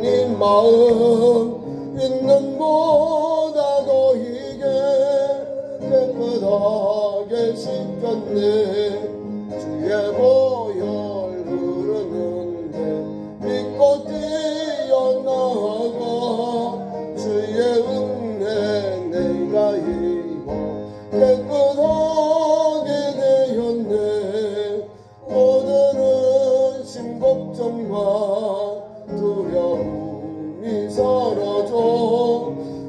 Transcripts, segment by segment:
네 마음 있는 보다도 이게 깨끗하게 씻겼네. 주의 보혈 흐르는데 믿고 뛰어나가 주의 은혜 내가 입어 깨끗하게 되었네. 모든 의심 걱정과 두려움이 사라져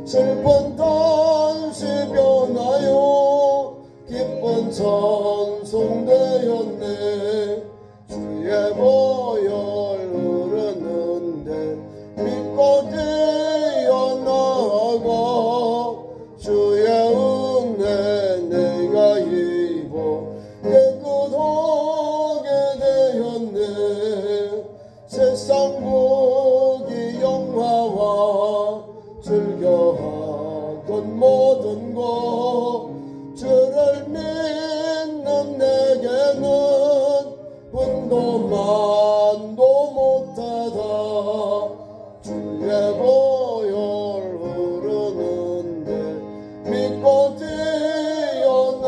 슬픈 다시 변하여 기쁜 찬송되었네. 주의 보혈 흐르는데 믿고 뛰어나가 주의 은혜 내가 입어 깨끗하게 되었네. 세상 보기 영화와 즐겨하던 모든 것 주를 믿는 내게는 분도만도 못하다. 주의 보혈 흐르는데 믿고 뛰어나가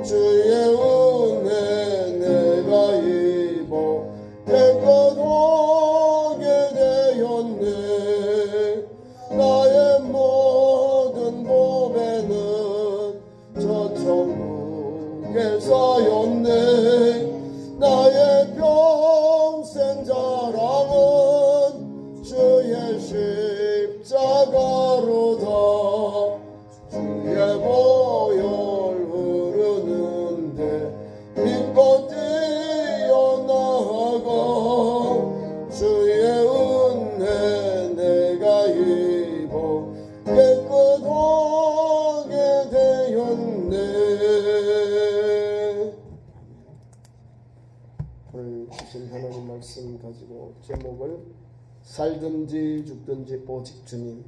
주의 은혜 내가 입어 깨끗하게 되었네. 나의 모든 보배는 저 천국에 쌓였네. 나의 평생 자랑은 주의 십자가로다. 주의 보혈 흐르는데 믿고 뛰어나가 주의 은혜 내가 입어 깨끗하게 되었네. 오늘 주신 하나님 말씀 가지고 제목을 살든지 죽든지 오직 주님.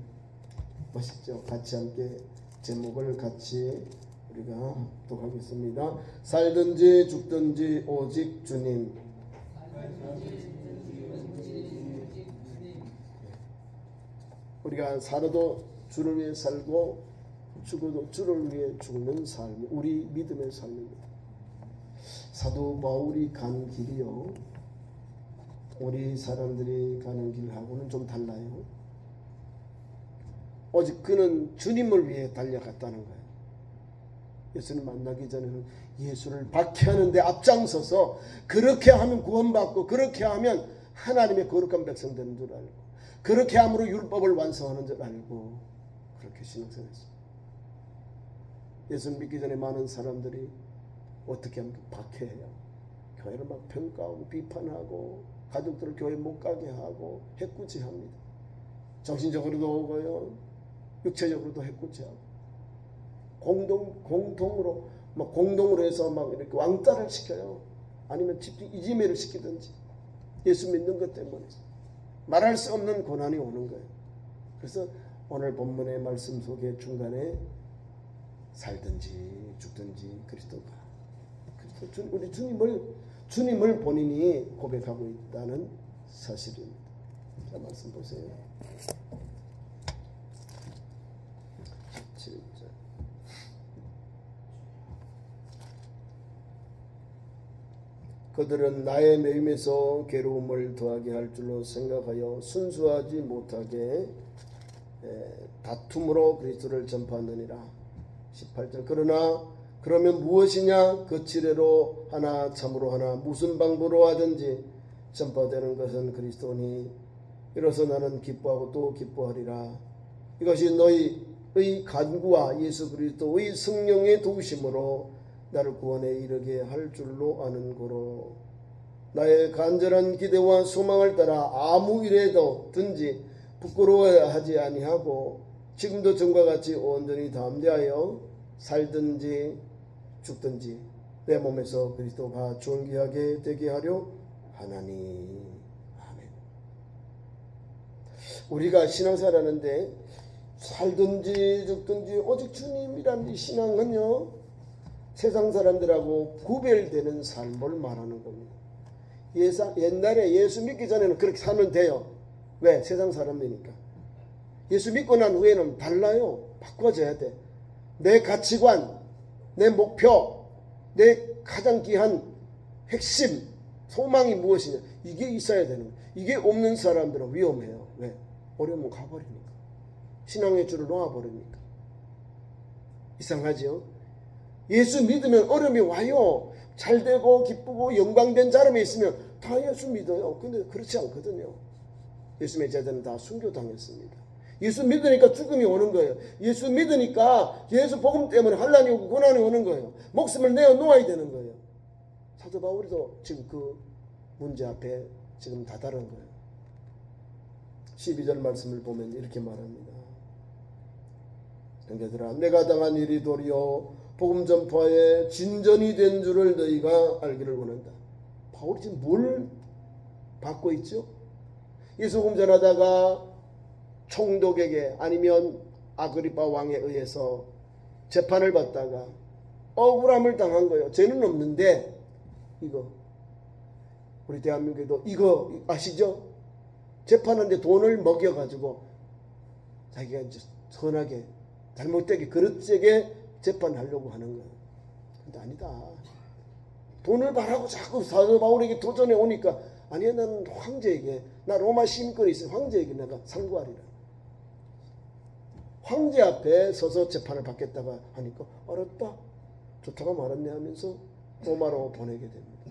멋있죠? 같이 함께 제목을 같이 우리가 독하겠습니다. 살든지 죽든지 오직 주님. 우리가 살아도 주를 위해 살고 죽어도 주를 위해 죽는 삶이 우리 믿음의 삶입니다. 사도 바울이 간 길이요, 우리 사람들이 가는 길하고는 좀 달라요. 오직 그는 주님을 위해 달려갔다는 거예요. 예수를 만나기 전에는 예수를 박해하는데 앞장서서 그렇게 하면 구원받고 그렇게 하면 하나님의 거룩한 백성 되는 줄 알고 그렇게 함으로 율법을 완성하는 줄 알고 그렇게 신앙생활했어요. 예수를 믿기 전에 많은 사람들이 어떻게 하면 박해해요. 교회를 막 평가하고 비판하고 가족들을 교회 못 가게 하고 해꾸지합니다. 정신적으로도 오고요, 육체적으로도 해꾸지하고 공동으로 해서 막 이렇게 왕따를 시켜요. 아니면 집중 이지매를 시키든지 예수 믿는 것 때문에 말할 수 없는 고난이 오는 거예요. 그래서 오늘 본문의 말씀 속에 중간에 살든지 죽든지 그리스도가, 우리 주님을 본인이 고백하고 있다는 사실입니다. 자, 말씀 보세요. 17절. 그들은 나의 매임에서 괴로움을 더하게 할 줄로 생각하여 순수하지 못하게 다툼으로 그리스도를 전파하느니라. 18절. 그러면 무엇이냐? 그 지뢰로 하나 참으로 하나 무슨 방법으로 하든지 전파되는 것은 그리스도니 이로써 나는 기뻐하고 또 기뻐하리라. 이것이 너희의 간구와 예수 그리스도의 성령의 도우심으로 나를 구원에 이르게 할 줄로 아는 고로 나의 간절한 기대와 소망을 따라 아무 일에도 든지 부끄러워하지 아니하고 지금도 전과 같이 온전히 담대하여 살든지 죽든지 내 몸에서 그리스도가 존귀하게 되게 하려 하나니. 아멘. 우리가 신앙생활하는데 살든지 죽든지 오직 주님이라는 이 신앙은요, 세상 사람들하고 구별되는 삶을 말하는 겁니다. 옛날에 예수 믿기 전에는 그렇게 살면 돼요. 왜? 세상 사람이니까. 예수 믿고 난 후에는 달라요. 바꿔져야 돼. 내 가치관, 내 목표, 내 가장 귀한 핵심, 소망이 무엇이냐. 이게 있어야 되는 거예요. 이게 없는 사람들은 위험해요. 왜? 어려우면 가버리니까. 신앙의 줄을 놓아버리니까. 이상하죠? 예수 믿으면 어려움이 와요. 잘되고 기쁘고 영광된 사람이 있으면 다 예수 믿어요. 근데 그렇지 않거든요. 예수님의 제자는 다 순교당했습니다. 예수 믿으니까 죽음이 오는 거예요. 예수 믿으니까 예수 복음 때문에 환난이 오고 고난이 오는 거예요. 목숨을 내어놓아야 되는 거예요. 사도 바울도 지금 그 문제 앞에 지금 다다른 거예요. 12절 말씀을 보면 이렇게 말합니다. 형제들아, 내가 당한 일이 도리어 복음 전파에 진전이 된 줄을 너희가 알기를 원한다. 바울이 지금 뭘 받고 있죠? 예수 복음 전하다가 총독에게 아니면 아그리파 왕에 의해서 재판을 받다가 억울함을 당한 거예요. 죄는 없는데 이거 우리 대한민국에도 이거 아시죠? 재판하는데 돈을 먹여가지고 자기가 이제 선하게 잘못되게 그릇되게 재판하려고 하는 거예요. 근데 아니다. 돈을 바라고 자꾸 사도 바울에게 도전해 오니까 아니야, 나는 황제에게, 나 로마 시민권이 있어 황제에게 내가 상고하리라. 황제 앞에 서서 재판을 받겠다가 하니까 알았다, 좋다가 말았네 하면서 로마로 보내게 됩니다.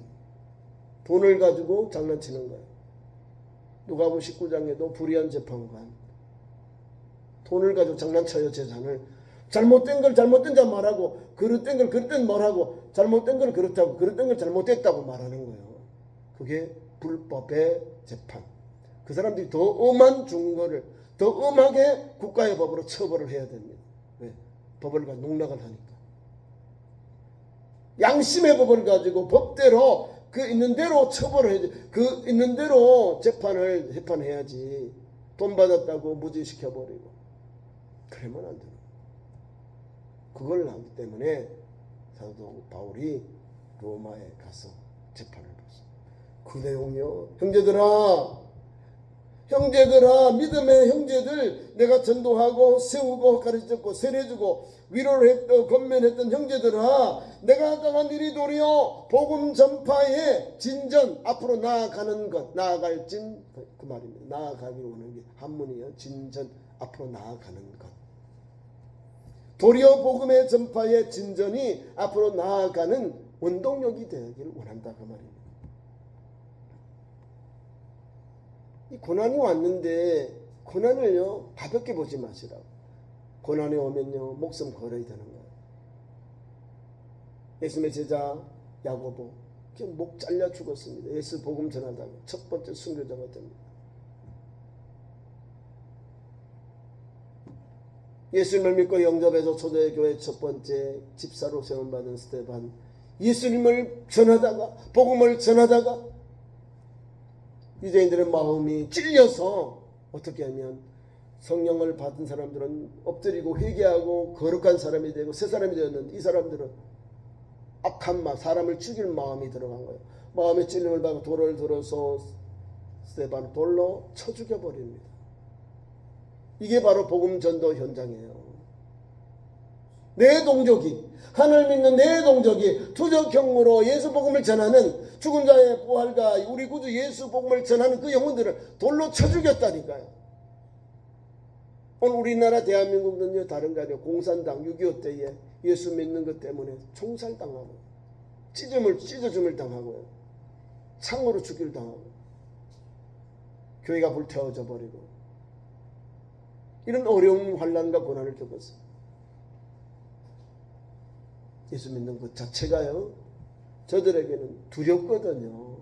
돈을 가지고 장난치는 거예요. 누가복음 19장에도 불의한 재판관, 돈을 가지고 장난쳐요. 재산을 잘못된 걸 잘못된 자 말하고 그릇된 걸 그릇된 말하고 잘못된 걸 그렇다고 그릇된 걸 잘못됐다고 말하는 거예요. 그게 불법의 재판. 그 사람들이 더 엄한 증거를 더 엄하게 국가의 법으로 처벌을 해야 됩니다. 왜? 법을 가지고 농락을 하니까. 양심의 법을 가지고 법대로 그 있는 대로 처벌을 해야지. 그 있는 대로 재판해야지. 돈 받았다고 무죄시켜버리고. 그러면 안 되는 거예요. 그걸 하기 때문에 사도 바울이 로마에 가서 재판을 받습니다. 그 내용이요. 형제들아, 믿음의 형제들, 내가 전도하고 세우고 가르쳤고 세례주고 위로를 했고 권면했던 형제들아, 내가 당한 일이 도리어 복음 전파의 진전, 앞으로 나아가는 것, 나아갈 그 말입니다. 나아가기로 오는 게 한문이에요. 진전, 앞으로 나아가는 것. 도리어 복음의 전파의 진전이 앞으로 나아가는 원동력이 되기를 원한다 그 말입니다. 이 고난이 왔는데 고난을요 가볍게 보지 마시라고. 고난이 오면요 목숨 걸어야 되는 거예요. 예수님의 제자 야고보 목 잘려 죽었습니다. 예수 복음 전하다가 첫 번째 순교자가 됩니다. 예수님을 믿고 영접해서 초대교회 첫 번째 집사로 세움받은 스데반, 예수님을 전하다가 복음을 전하다가 유대인들의 마음이 찔려서 어떻게 하면 성령을 받은 사람들은 엎드리고 회개하고 거룩한 사람이 되고 새 사람이 되었는데 이 사람들은 악한 마음, 사람을 죽일 마음이 들어간 거예요. 마음의 찔림을 받고 돌을 들어서 스데반을 돌로 쳐 죽여버립니다. 이게 바로 복음 전도 현장이에요. 내 동족이, 하늘 믿는 내 동족이 투적형으로 예수 복음을 전하는, 죽은 자의 부활과 우리 구주 예수 복음을 전하는 그 영혼들을 돌로 쳐 죽였다니까요. 오늘 우리나라 대한민국은요 다른 게 아니라 공산당 6.25 때에 예수 믿는 것 때문에 총살당하고 찢어줌을 당하고요. 창으로 죽기를 당하고 교회가 불태워져 버리고 이런 어려운 환난과 고난을 겪었어요. 예수 믿는 것 자체가요 저들에게는 두렵거든요.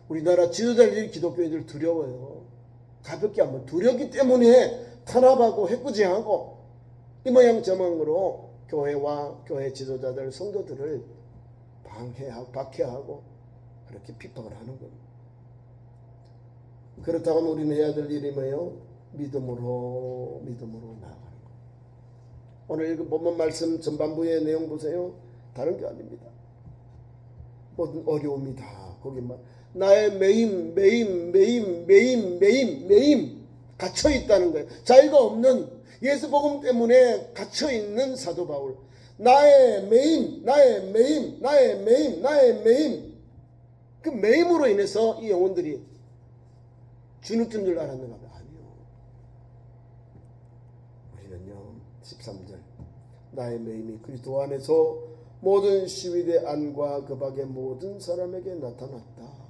우리나라 지도자들이 기독교인들 두려워요. 가볍게 하면 두렵기 때문에 탄압하고 해꾸지하고 이 모양 저 모양으로 교회와 교회 지도자들 성도들을 방해하고 박해하고 그렇게 핍박을 하는 겁니다. 그렇다고 하면 우리는 해야 될 일이 뭐예요? 믿음으로 나아가는 거예요. 오늘 읽은 본문 말씀 전반부의 내용 보세요. 다른 게 아닙니다. 모든 어려움이 다 거기만 나의 매임 갇혀 있다는 거예요. 자유가 없는 예수 복음 때문에 갇혀 있는 사도 바울. 나의 매임. 그 매임으로 인해서 이 영혼들이 주눅든 줄 알았는가 봐. 아니요. 우리는요. 13절. 나의 매임이 그리스도 안에서 모든 시위대 안과 그 밖의 모든 사람에게 나타났다.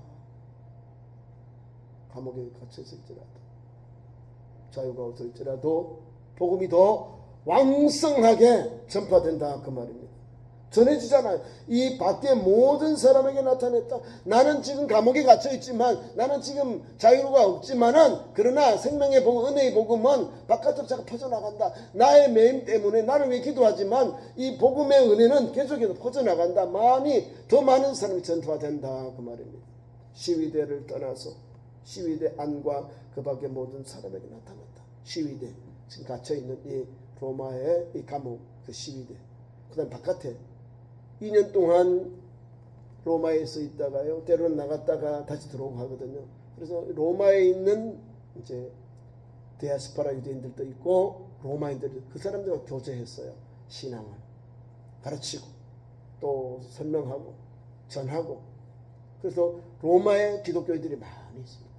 감옥에 갇혀 있을지라도, 자유가 없을지라도 복음이 더 왕성하게 전파된다 그 말입니다. 전해지잖아요. 이 밖에 모든 사람에게 나타냈다. 나는 지금 감옥에 갇혀 있지만, 나는 지금 자유가 없지만은, 그러나 생명의 복음, 은혜의 복음은 바깥으로 자꾸 퍼져나간다. 나의 매임 때문에 나를 위해 기도하지만 이 복음의 은혜는 계속해서 퍼져나간다. 더 많은 사람이 전파된다 그 말입니다. 시위대를 떠나서 시위대 안과 그 밖의 모든 사람에게 나타났다. 시위대, 지금 갇혀있는 이 로마의 이 감옥, 그 시위대. 그 다음 바깥에 2년 동안 로마에서 있다가요, 때로는 나갔다가 다시 들어오고 하거든요. 그래서 로마에 있는 이제 디아스포라 유대인들도 있고 로마인들도, 그 사람들과 교제했어요. 신앙을 가르치고 또 설명하고 전하고. 그래서 로마에 기독교인들이 많이 있습니다.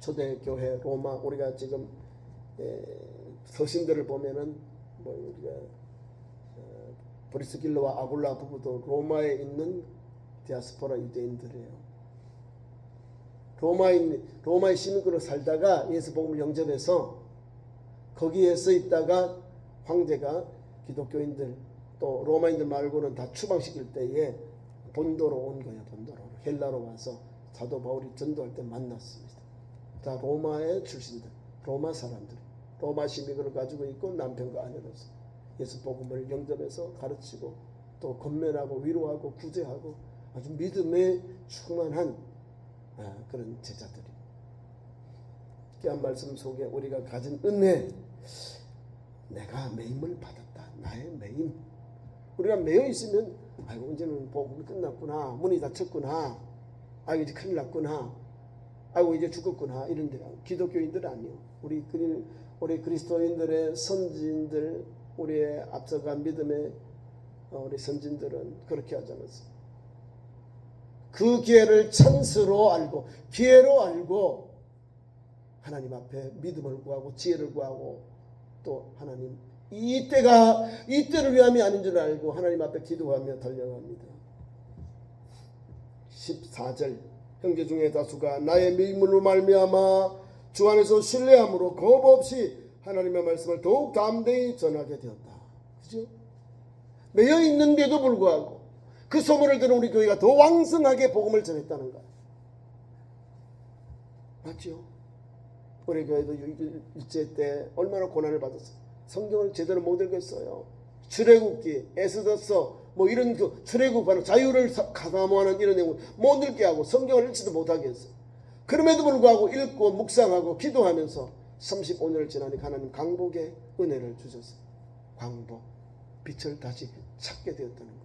초대교회 로마, 우리가 지금 서신들을 보면은 뭐 우리가 브리스길라와 아굴라 부부도 로마에 있는 디아스포라 유대인들이에요. 로마의 시민으로 살다가 예수 복음을 영접해서 거기에서 있다가 황제가 기독교인들 또 로마인들 말고는 다 추방시킬 때에 본도로 온 거예요. 본도로 헬라로 와서 사도 바울이 전도할 때 만났습니다. 다 로마의 출신들, 로마 사람들, 로마 시민으로 가지고 있고 남편과 아내로서 예수 복음을 영접해서 가르치고 또 권면하고 위로하고 구제하고 아주 믿음에 충만한 그런 제자들이. 귀한 말씀 속에 우리가 가진 은혜, 내가 매임을 받았다. 나의 매임. 우리가 매여 있으면 아이고 이제는 복음이 끝났구나, 문이 닫혔구나, 아이고 이제 큰일 났구나, 아이고 이제 죽었구나, 이런데 기독교인들 아니요. 우리 그리스도인들의 선진들, 우리의 앞서간 믿음의 우리 선진들은 그렇게 하지 않았어요. 그 기회를 찬스로 알고 기회로 알고 하나님 앞에 믿음을 구하고 지혜를 구하고 또 하나님 이때를 위함이 아닌 줄 알고 하나님 앞에 기도하며 달려갑니다. 14절. 형제 중에 다수가 나의 믿음으로 말미암아 주 안에서 신뢰함으로 겁 없이 하나님의 말씀을 더욱 담대히 전하게 되었다. 그죠? 매여 있는데도 불구하고 그 소문을 들은 우리 교회가 더 왕성하게 복음을 전했다는 거야. 맞죠? 우리 교회도 일제 때 얼마나 고난을 받았어요. 성경을 제대로 못 읽겠어요. 출애굽기, 에스더서 뭐 이런 그 출애굽하는 자유를 가사모하는 이런 내용을 못 읽게 하고 성경을 읽지도 못하게 했어요. 그럼에도 불구하고 읽고 묵상하고 기도하면서 35년을 지나니 하나님 강복의 은혜를 주셨어요. 광복, 빛을 다시 찾게 되었다는 거예요.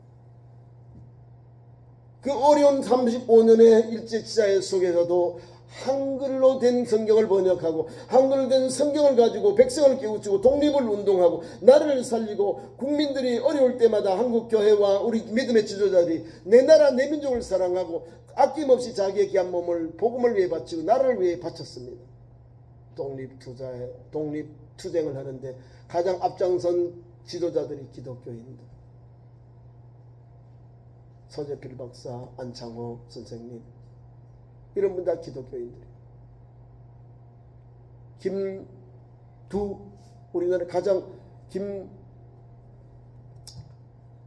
그 어려운 35년의 일제 지자의 속에서도 한글로 된 성경을 번역하고 한글로 된 성경을 가지고 백성을 깨우치고 독립을 운동하고 나라를 살리고 국민들이 어려울 때마다 한국 교회와 우리 믿음의 지도자들이 내 나라 내 민족을 사랑하고 아낌없이 자기의 귀한 몸을 복음을 위해 바치고 나라를 위해 바쳤습니다. 독립투쟁을 하는데 가장 앞장선 지도자들이 기독교인들. 서재필 박사, 안창호 선생님, 이런 분 다 기독교인들이에요.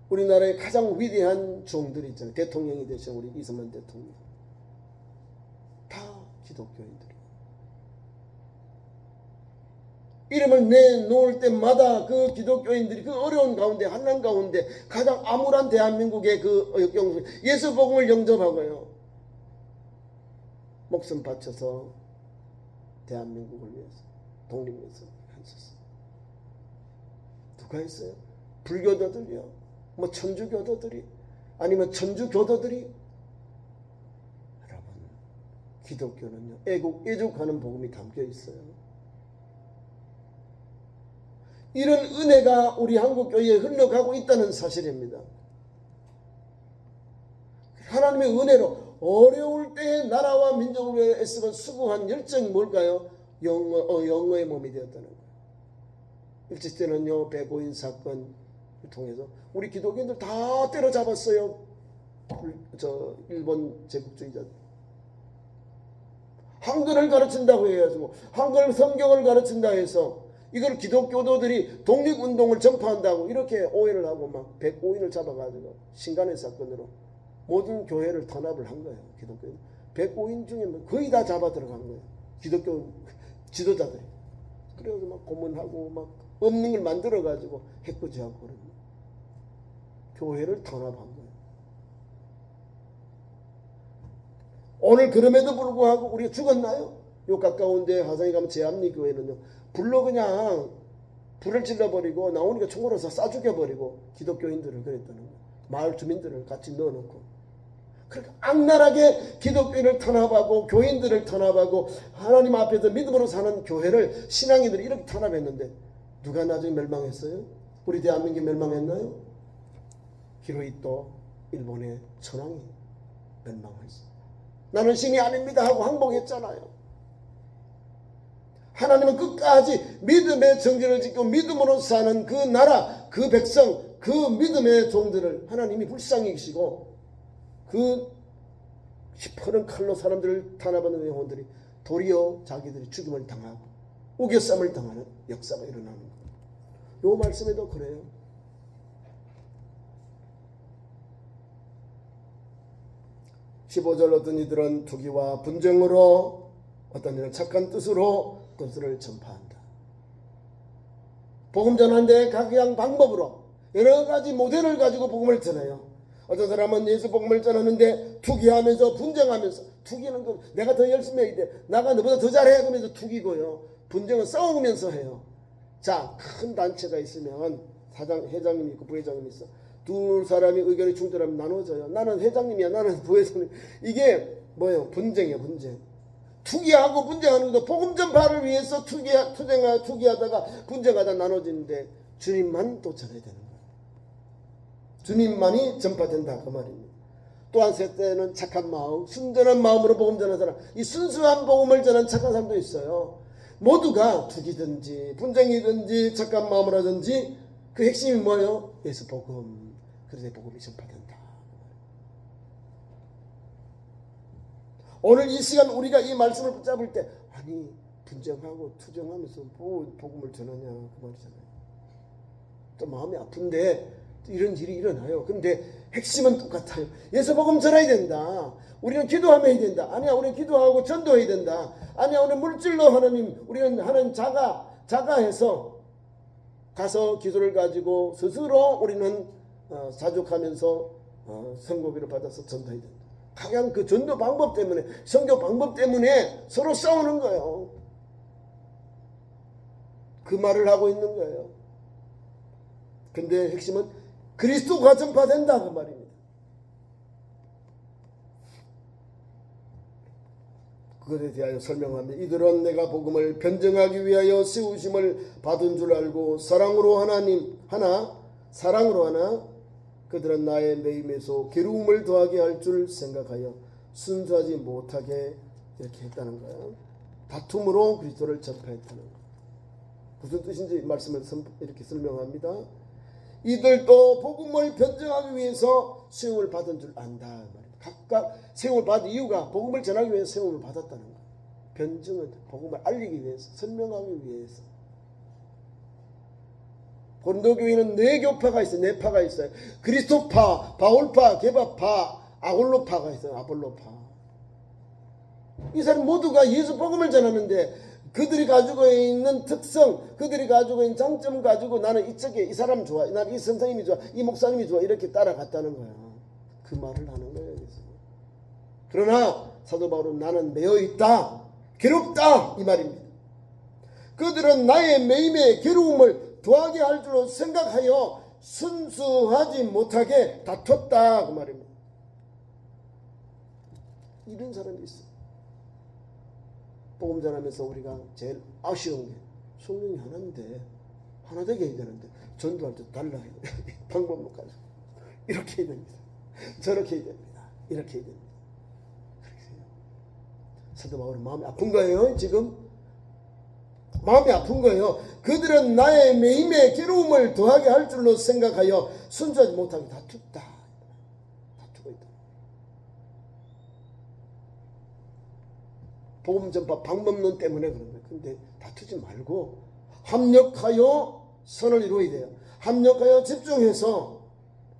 우리나라의 가장 위대한 종들이 있잖아요. 대통령이 되신 우리 이승만 대통령. 다 기독교인들이에요. 이름을 내놓을 때마다 그 기독교인들이 그 어려운 가운데, 한난 가운데 가장 암울한 대한민국의 그 역경, 예수 복음을 영접하고요. 목숨 바쳐서 대한민국을 위해서, 독립을 위해서 하셨어요. 누가 했어요? 불교도들이요. 뭐 천주교도들이, 아니면 천주교도들이, 기독교는요, 애죽하는 복음이 담겨 있어요. 이런 은혜가 우리 한국교회에 흘러가고 있다는 사실입니다. 하나님의 은혜로 어려울 때 나라와 민족을 위해 애쓰고 수고한 열정이 뭘까요? 영어의 몸이 되었다는 거예요. 일제시대는요, 백오인 사건을 통해서 우리 기독교인들 다 때려잡았어요. 일본 제국주의자들. 한글을 가르친다고 해가지고, 한글 성경을 가르친다 해서 이걸 기독교도들이 독립운동을 전파한다고 이렇게 오해를 하고 막 백오인을 잡아가지고 신간의 사건으로 모든 교회를 탄압을 한 거예요. 기독교 105인 중에 거의 다 잡아 들어간 거예요. 기독교 지도자들이. 그래서 막 고문하고 막 없는 걸 만들어 가지고 해코지하고 그러는 거예요. 교회를 탄압한 거예요. 오늘 그럼에도 불구하고 우리가 죽었나요? 요 가까운데 화성에 가면 제암리 교회는요, 불로 그냥 불을 질러버리고 나오니까 총으로 쏴 죽여버리고 기독교인들을 그랬다는 거예요. 마을 주민들을 같이 넣어놓고. 그러니까 악랄하게 기독교인을 탄압하고 교인들을 탄압하고 하나님 앞에서 믿음으로 사는 교회를 신앙인들이 이렇게 탄압했는데 누가 나중에 멸망했어요? 우리 대한민국이 멸망했나요? 히로히토 일본의 천황이 멸망했어요. 나는 신이 아닙니다 하고 항복했잖아요. 하나님은 끝까지 믿음의 정죄를 짓고 믿음으로 사는 그 나라, 그 백성, 그 믿음의 종들을 하나님이 불쌍히 여기시고 그 시퍼런 칼로 사람들을 탄압하는 영혼들이 도리어 자기들이 죽임을 당하고 우겨쌈을 당하는 역사가 일어나는 거예요. 이 말씀에도 그래요. (15절) 어떤 이들은 투기와 분쟁으로, 어떤 이들은 착한 뜻으로 그것을 전파한다. 복음 전하는데 각양 방법으로 여러 가지 모델을 가지고 복음을 전해요. 어떤 사람은 예수 복음을 전하는데 투기하면서 분쟁하면서, 투기는 그 내가 더 열심히 해야 돼, 나가 너보다 더 잘해 그러면서 투기고요. 분쟁은 싸우면서 해요. 자, 큰 단체가 있으면 회장님이 있고 부회장님이 있어. 두 사람이 의견이 충돌하면 나눠져요. 나는 회장님이야, 나는 부회장님. 이게 뭐예요? 분쟁이에요, 분쟁. 투기하고 분쟁하는 것도 복음 전파를 위해서 투기하다가 분쟁하다 나눠지는데 주님만 또 전해야 되는 거예요. 주님만이 전파된다 그 말입니다. 또한 셋째는 착한 마음, 순전한 마음으로 복음 전하는 사람. 이 순수한 복음을 전하는 착한 사람도 있어요. 모두가 투기든지 분쟁이든지 착한 마음을 하든지 그 핵심이 뭐예요? 예수 복음. 그래서 복음이 전파된다. 오늘 이 시간 우리가 이 말씀을 붙잡을 때, 아니 분쟁하고 투쟁하면서 뭐 복음을 전하냐 그 말이잖아요. 또 마음이 아픈데 이런 일이 일어나요. 근데 핵심은 똑같아요. 예수 복음 전해야 된다. 우리는 기도하면 해야 된다. 아니야, 우리는 기도하고 전도해야 된다. 아니야, 우리는 물질로 우리는 하나님 자가해서 가서 기도를 가지고 스스로 우리는 자족하면서 선고비를 받아서 전도해야 된다. 각양 그 전도 방법 때문에, 성교 방법 때문에 서로 싸우는 거예요. 그 말을 하고 있는 거예요. 근데 핵심은 그리스도가 전파된다 그 말입니다. 그것에 대하여 설명합니다. 이들은 내가 복음을 변증하기 위하여 세우심을 받은 줄 알고 사랑으로 하나 그들은 나의 매임에서 괴로움을 더하게 할 줄 생각하여 순수하지 못하게 이렇게 했다는 거예요. 다툼으로 그리스도를 전파했다는 거예요. 무슨 뜻인지 말씀을 이렇게 설명합니다. 이들도 복음을 변증하기 위해서 세움을 받은 줄 안다. 각각 세움을 받은 이유가 복음을 전하기 위해서 세움을 받았다는 거예요. 변증은 복음을 알리기 위해서, 설명하기 위해서. 고린도교회는 네 교파가 있어요. 네 파가 있어요. 그리스도파, 바울파, 게바파, 아볼로파가 있어요. 아볼로파. 이 사람 모두가 예수 복음을 전하는데 그들이 가지고 있는 특성, 그들이 가지고 있는 장점 가지고 나는 이 사람 좋아, 나는 이 선생님이 좋아, 이 목사님이 좋아 이렇게 따라갔다는 거야. 그 말을 하는 거예요. 여기서. 그러나 사도 바울은 나는 매여 있다, 괴롭다 이 말입니다. 그들은 나의 매임의 괴로움을 더하게 할 줄로 생각하여 순수하지 못하게 다퉜다 그 말입니다. 이런 사람이 있어요. 복음 전하면서 우리가 제일 아쉬운 게 성령이 하나인데 하나 되게 해야 되는데 전도할 때 달라 해야 돼. 방법 못 가지고 이렇게 해야 됩니다. 저렇게 해야 됩니다. 이렇게 해야 됩니다. 그렇게 해요. 사도 바울은 마음이 아픈 거예요. 지금 마음이 아픈 거예요. 그들은 나의 매임에 괴로움을 더하게 할 줄로 생각하여 순종하지 못하게 다투고 있다. 복음 전파 방법론 때문에 그런 거예요. 근데 다투지 말고 합력하여 선을 이루어야 돼요. 합력하여 집중해서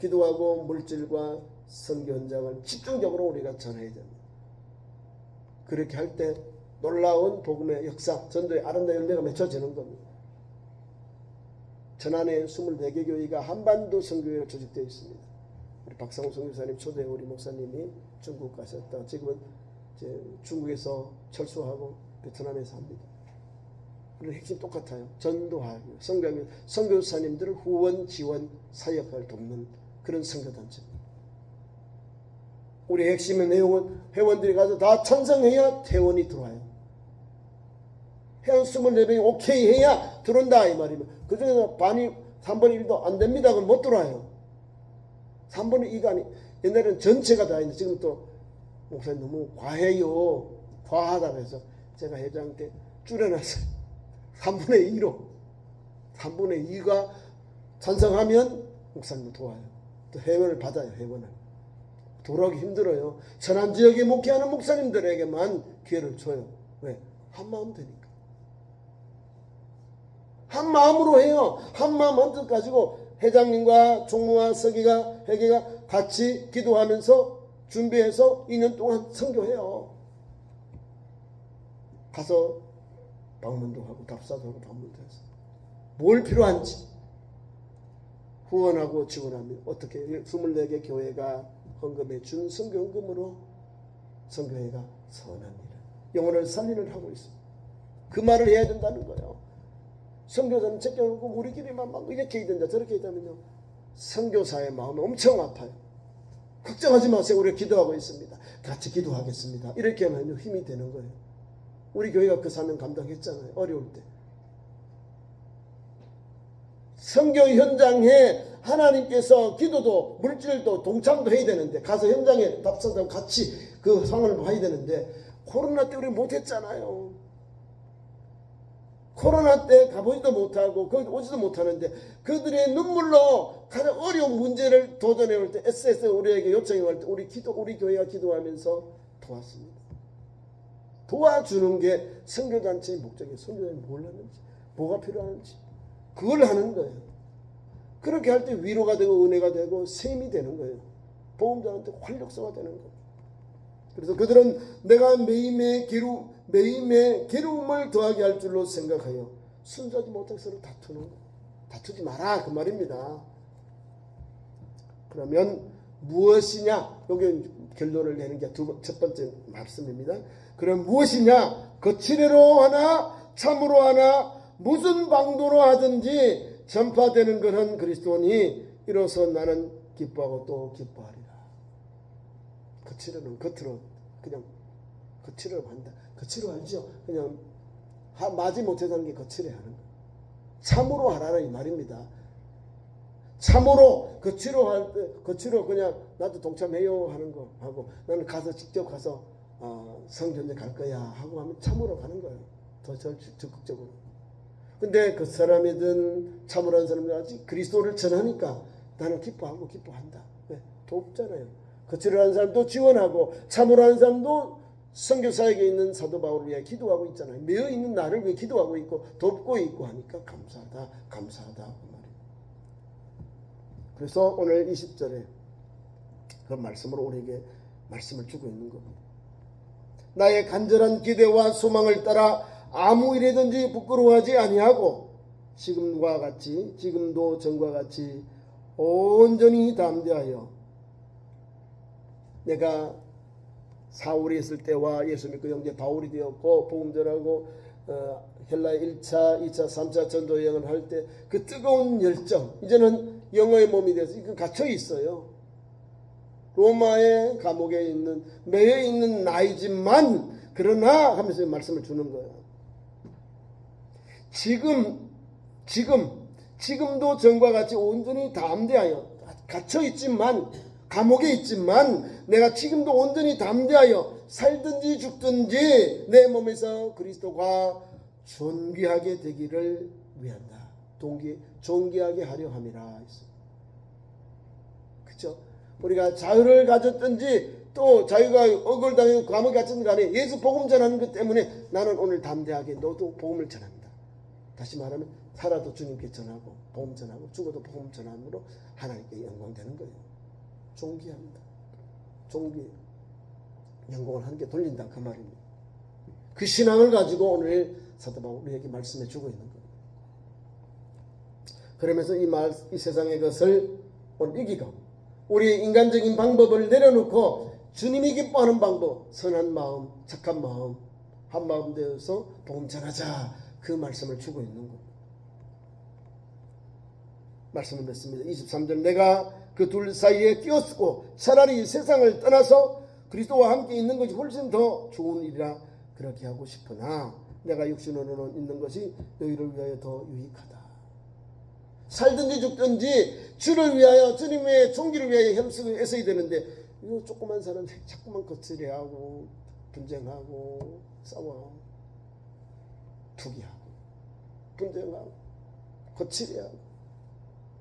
기도하고 물질과 선교 현장을 집중적으로 우리가 전해야 됩니다. 그렇게 할 때 놀라운 복음의 역사, 전도의 아름다운 열매가 맺혀지는 겁니다. 전안에 24개 교회가 한반도 선교회가 조직되어 있습니다. 우리 박상호 선교사님 초대 우리 목사님이 중국 가셨다. 지금은 이제 중국에서 철수하고 베트남에서 합니다. 그런 핵심 똑같아요. 전도하고 선교하면 선교사님들을 후원, 지원, 사역을 돕는 그런 선교단체입니다. 우리 핵심의 내용은 회원들이 가서 다 찬성해야 퇴원이 들어와요. 회원 24명이 오케이 해야 들어온다 이 말이면 그 중에서 반이 3분의 1도 안 됩니다. 그럼 못 들어와요. 3분의 2가 아니 옛날에는 전체가 다 있는데 지금 또 목사님 너무 과해요. 과하다고 해서 제가 회장 때 줄여놨어요. 3분의 2로 3분의 2가 찬성하면 목사님을 도와요. 또 회원을 받아요. 회원을. 돌아오기 힘들어요. 천안지역에 목회하는 목사님들에게만 기회를 줘요. 왜? 한마음 되니까. 한마음으로 해요. 한마음 한뜻 가지고 회장님과 총무와 서기가 회계가 같이 기도하면서 준비해서 2년 동안 선교해요. 가서 방문도 하고 답사도 하고 방문도 해서 뭘 필요한지 후원하고 지원하면 어떻게 24개 교회가 헌금해 준 선교 헌금으로 선교회가 선한 일을 영혼을 살리는 하고 있습니다. 그 말을 해야 된다는 거예요. 선교사는 제껴놓고 우리끼리만 막 이렇게 해야 된다 저렇게 해야 된다면요 선교사의 마음이 엄청 아파요. 걱정하지 마세요. 우리가 기도하고 있습니다. 같이 기도하겠습니다. 이렇게 하면 힘이 되는 거예요. 우리 교회가 그 사명 감당했잖아요. 어려울 때. 선교 현장에 하나님께서 기도도 물질도 동참도 해야 되는데 가서 현장에 답사도 같이 그 상황을 봐야 되는데 코로나 때 우리 못했잖아요. 코로나 때 가보지도 못하고 거기 오지도 못하는데 그들의 눈물로 가장 어려운 문제를 도전해 올 때 SS 우리에게 요청해 올 때 우리 교회가 기도하면서 도왔습니다. 도와주는 게 선교단체의 목적이에요. 선교단이 뭘 하는지 뭐가 필요한지 그걸 하는 거예요. 그렇게 할 때 위로가 되고 은혜가 되고 셈이 되는 거예요. 복음자한테 활력소가 되는 거예요. 그래서 그들은 내가 매임의 괴로움을 더하게 할 줄로 생각하여 순종하지 못하게 서로 다투는 거예요. 다투지 마라 그 말입니다. 그러면 무엇이냐? 여기 결론을 내는 게 첫 번째 말씀입니다. 그럼 무엇이냐? 거칠애로 하나 참으로 하나 무슨 방도로 하든지 전파되는 것은 그리스도니 이로써 나는 기뻐하고 또 기뻐하리라. 거칠애는 겉으로 그냥 거칠애로 한다. 거칠어 알죠? 그냥 마지 못해서 하는 게 거칠애 하는 거. 참으로 하라는 이 말입니다. 참으로 거칠어 할 때 거칠어 그냥 나도 동참해요 하는 거 하고 나는 가서 직접 가서 성전에 갈 거야 하고 하면 참으로 가는 거예요. 더 적극적으로. 근데 그 사람이든 참으로 하는 사람이 아직 그리스도를 전하니까 나는 기뻐하고 기뻐한다. 왜? 돕잖아요. 거칠어 하는 사람도 지원하고 참으로 하는 사람도 선교사에게 있는 사도 바울을 위해 기도하고 있잖아요. 매여 있는 나를 위해 기도하고 있고 돕고 있고 하니까 감사하다 감사하다 그 말이에요. 그래서 오늘 20절에 그 말씀으로 우리에게 말씀을 주고 있는 겁니다. 나의 간절한 기대와 소망을 따라 아무 일이든지 부끄러워하지 아니하고 지금도 전과 같이 온전히 담대하여 내가 사울이 있을 때와 예수 믿고 형제 바울이 되었고 복음 전하고 헬라의 1차, 2차, 3차 전도 여행을 할 때 그 뜨거운 열정 이제는 영어의 몸이 돼서 이거 갇혀 있어요. 로마의 감옥에 있는 매여 있는 나이지만 그러나 하면서 말씀을 주는 거예요. 지금도 전과 같이 온전히 담대하여 갇혀 있지만, 감옥에 있지만 내가 지금도 온전히 담대하여 살든지 죽든지 내 몸에서 그리스도가 존귀하게 되기를 위한다. 존귀하게 하려 함이라. 그렇죠? 우리가 자유를 가졌든지 또 자유가 억울당하고 감옥에 갇혔든 간에 예수 복음 전하는 것 때문에 나는 오늘 담대하게 너도 복음을 전합니다. 다시 말하면 살아도 주님께 전하고 복음 전하고 죽어도 복음 전함으로 하나님께 영광되는 거예요. 존귀합니다. 존귀해요. 영광을 하나님께 돌린다 그 말입니다. 그 신앙을 가지고 오늘 사도 바울 우리에게 말씀해 주고 있는 거예요. 그러면서 이 세상의 것을 오늘 이기고 우리의 인간적인 방법을 내려놓고 주님이 기뻐하는 방법, 선한 마음, 착한 마음, 한 마음 되어서 복음 전하자 그 말씀을 주고 있는 거예요. 말씀을 맺습니다. 23절 내가 그 둘 사이에 끼었고 차라리 세상을 떠나서 그리스도와 함께 있는 것이 훨씬 더 좋은 일이라 그렇게 하고 싶으나 내가 육신으로는 있는 것이 너희를 위하여 더 유익하다. 살든지 죽든지 주를 위하여 주님의 종기를 위하여 애써야 되는데 이거 조그만 사람 자꾸만 거칠해하고 분쟁하고 싸워 투기하고 분쟁하고 거칠해하고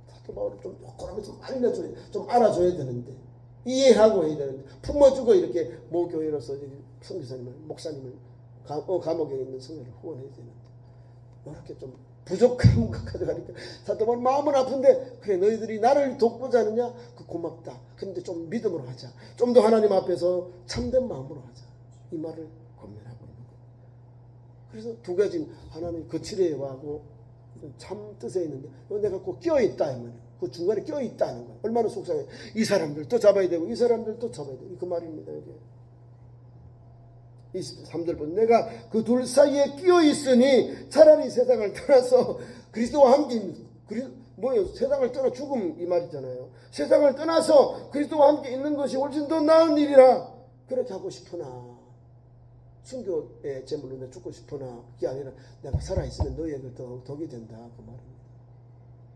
사도 바울을 좀 요거라면 좀 알려줘야 좀 알아줘야 되는데 이해하고 해야 되는데 품어주고 이렇게 모교회로서 선교사님을 목사님을 감옥에 있는 성도를 후원해야 되는데 이렇게 좀 부족한 것 가져가니까 사도 바울 마음은 아픈데 그래 너희들이 나를 돕고자 하느냐 그 고맙다. 근데 좀 믿음으로 하자. 좀 더 하나님 앞에서 참된 마음으로 하자. 이 말을 권면하고 있는 거예요. 그래서 두 가지 하나는 거칠어야 하고 참 뜻에 있는데 내가 꼭 껴있다 이 말이에요. 그 중간에 껴있다는 거예요. 얼마나 속상해. 이 사람들도 잡아야 되고 이 사람들도 잡아야 되고 그 말입니다. 이게 23절 보면 내가 그 둘 사이에 끼어 있으니 차라리 세상을 떠나서 그리스도와 함께 뭐예요? 세상을 떠나 죽음 이 말이잖아요. 세상을 떠나서 그리스도와 함께 있는 것이 훨씬 더 나은 일이라 그렇게 하고 싶으나 순교의 제물로 내가 죽고 싶으나 그게 아니라 내가 살아있으면 너희에게 더 덕이 된다 그 말입니다.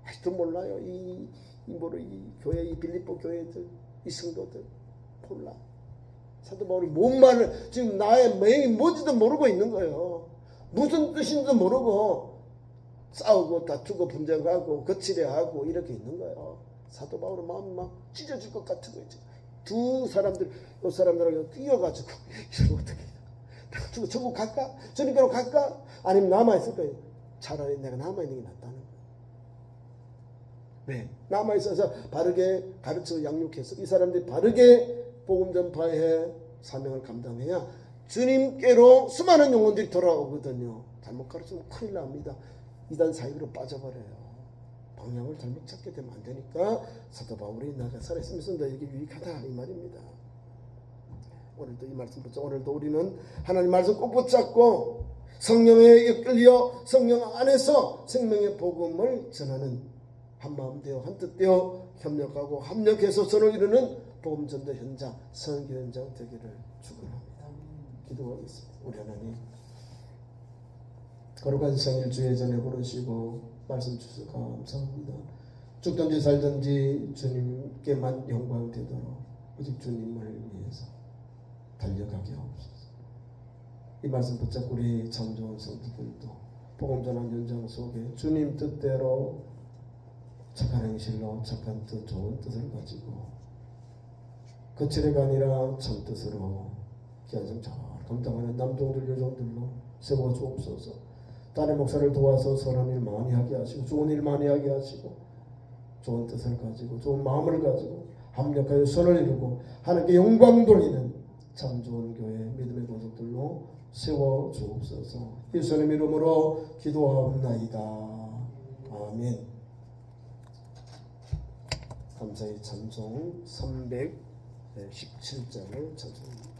아직도 몰라요. 이 교회 이 빌립보 교회들 이 성도들 몰라. 사도 바울이 뭔 말을 지금 나의 명이 뭔지도 모르고 있는 거예요. 무슨 뜻인지도 모르고 싸우고 다투고 분쟁하고 거칠해하고 이렇게 있는 거예요. 사도 바울은 마음이 막 찢어질 것 같은 거 있죠. 두 사람들 요 사람들하고 뛰어가지고 이걸 어떻게 내가 죽어 천국 갈까? 저리로 갈까? 아니면 남아있을 거예요. 차라리 내가 남아있는 게 낫다는 거예요. 왜? 남아있어서 바르게 가르쳐 양육해서 이 사람들이 바르게 복음 전파의 사명을 감당해야 주님께로 수많은 영혼들이 돌아오거든요. 잘못 가르치면 큰일 납니다. 이단 사이로 빠져버려요. 방향을 잘못 찾게 되면 안 되니까 사도 바울이 나가 살아있으면서 너에게 유익하다 이 말입니다. 오늘도 이 말씀 붙잡고 오늘도 우리는 하나님 말씀 꼭 붙잡고 성령에 이끌려 성령 안에서 생명의 복음을 전하는 한마음 되어 한뜻 되어 협력하고 합력해서 선을 이루는 복음 전도 현장, 선교 현장 되기를 축원합니다. 기도하겠습니다. 우리 하나님 거룩한 생일 주의 전에 부르시고 말씀 주셔서 감사합니다. 죽든지 살든지 주님께만 영광 되도록 오직 주님을 위해서 달려가게 하옵소서. 이 말씀 붙잡고 우리 참 좋은 성도들도 복음 전한 현장 속에 주님 뜻대로 착한 행실로 착한 뜻 좋은 뜻을 가지고 거칠애가 아니라 참 뜻으로 귀한 잘 감당하는 남종들 여종들로 세워 주옵소서. 딸의 목사를 도와서 선한 일 많이 하게 하시고 좋은 일 많이 하게 하시고 좋은 뜻을 가지고 좋은 마음을 가지고 합력하여 선을 이루고 하나님께 영광 돌리는 참 좋은 교회 믿음의 도둑들로 세워 주옵소서. 예수님 이름으로 기도하옵나이다. 아멘. 감사의 찬송 317장을 찬송합니다.